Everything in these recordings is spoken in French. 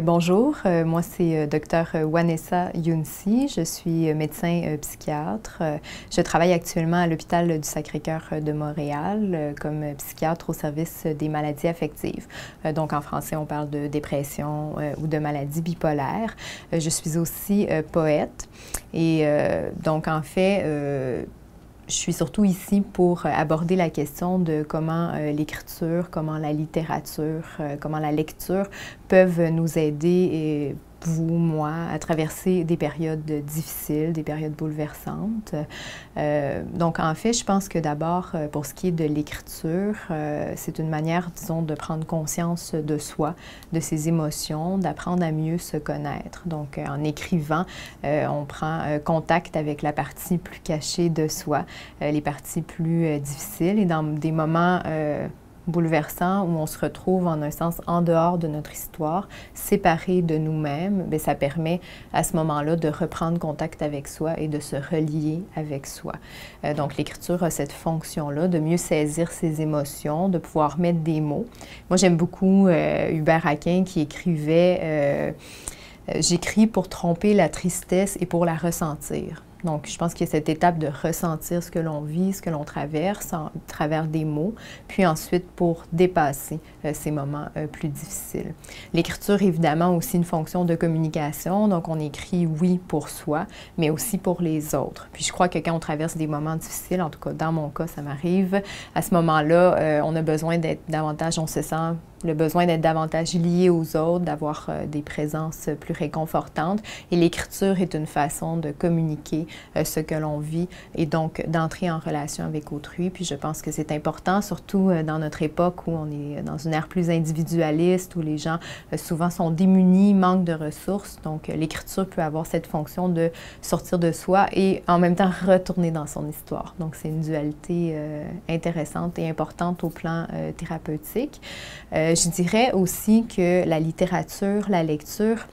Bonjour, moi c'est Dr Wanessa Younsi, je suis médecin psychiatre. Je travaille actuellement à l'hôpital du Sacré-Cœur de Montréal comme psychiatre au service des maladies affectives. Donc en français on parle de dépression ou de maladie bipolaire. Je suis aussi poète et donc en fait je suis surtout ici pour aborder la question de comment l'écriture, comment la littérature, comment la lecture peuvent nous aider, vous, moi, à traverser des périodes difficiles, des périodes bouleversantes. Donc, en fait, je pense que d'abord, pour ce qui est de l'écriture, c'est une manière, disons, de prendre conscience de soi, de ses émotions, d'apprendre à mieux se connaître. Donc, en écrivant, on prend contact avec la partie plus cachée de soi, les parties plus difficiles et dans des moments bouleversant, où on se retrouve en un sens en dehors de notre histoire, séparé de nous-mêmes, bien, ça permet à ce moment-là de reprendre contact avec soi et de se relier avec soi. Donc l'écriture a cette fonction-là de mieux saisir ses émotions, de pouvoir mettre des mots. Moi j'aime beaucoup Hubert Aquin qui écrivait j'écris pour tromper la tristesse et pour la ressentir. Donc, je pense qu'il y a cette étape de ressentir ce que l'on vit, ce que l'on traverse à travers des mots, puis ensuite pour dépasser ces moments plus difficiles. L'écriture, évidemment, aussi une fonction de communication. Donc, on écrit, oui, pour soi, mais aussi pour les autres. Puis, je crois que quand on traverse des moments difficiles, en tout cas, dans mon cas, ça m'arrive, à ce moment-là, on a besoin d'être davantage, on se sent le besoin d'être davantage lié aux autres, d'avoir des présences plus réconfortantes. Et l'écriture est une façon de communiquer ce que l'on vit et donc d'entrer en relation avec autrui. Puis je pense que c'est important, surtout dans notre époque où on est dans une ère plus individualiste, où les gens souvent sont démunis, manquent de ressources. Donc l'écriture peut avoir cette fonction de sortir de soi et en même temps retourner dans son histoire. Donc c'est une dualité intéressante et importante au plan thérapeutique. Je dirais aussi que la littérature, la lecture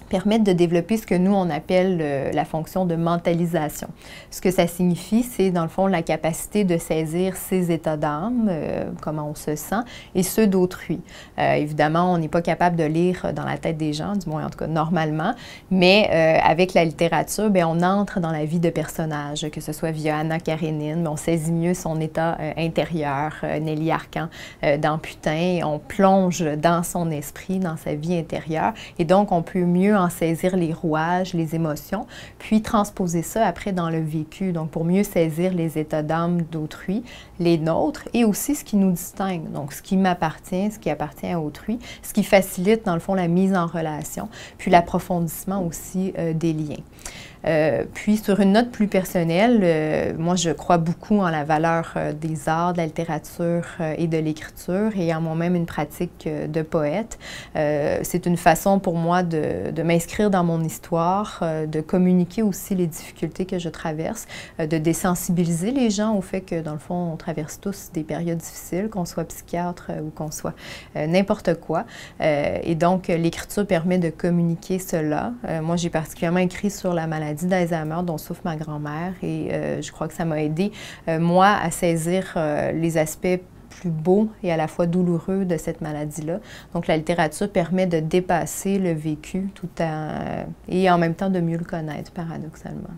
permettent de développer ce que nous, on appelle la fonction de mentalisation. Ce que ça signifie, c'est dans le fond la capacité de saisir ses états d'âme, comment on se sent, et ceux d'autrui. Évidemment, on n'est pas capable de lire dans la tête des gens, du moins en tout cas normalement, mais avec la littérature, bien, on entre dans la vie de personnages, que ce soit via Anna Karénine, mais on saisit mieux son état intérieur, Nelly Arcan dans Putain, on plonge dans son esprit, dans sa vie intérieure, et donc on peut mieux en saisir les rouages, les émotions, puis transposer ça après dans le vécu, donc pour mieux saisir les états d'âme d'autrui, les nôtres, et aussi ce qui nous distingue, donc ce qui m'appartient, ce qui appartient à autrui, ce qui facilite dans le fond la mise en relation, puis l'approfondissement aussi des liens. Puis sur une note plus personnelle, moi je crois beaucoup en la valeur des arts, de la littérature et de l'écriture, ayant moi-même une pratique de poète. C'est une façon pour moi de m'inscrire dans mon histoire, de communiquer aussi les difficultés que je traverse, de désensibiliser les gens au fait que dans le fond on traverse tous des périodes difficiles, qu'on soit psychiatre ou qu'on soit n'importe quoi. Et donc l'écriture permet de communiquer cela. Moi j'ai particulièrement écrit sur la maladie d'Alzheimer dont souffre ma grand-mère et je crois que ça m'a aidé, moi, à saisir les aspects plus beaux et à la fois douloureux de cette maladie-là. Donc la littérature permet de dépasser le vécu et en même temps de mieux le connaître, paradoxalement.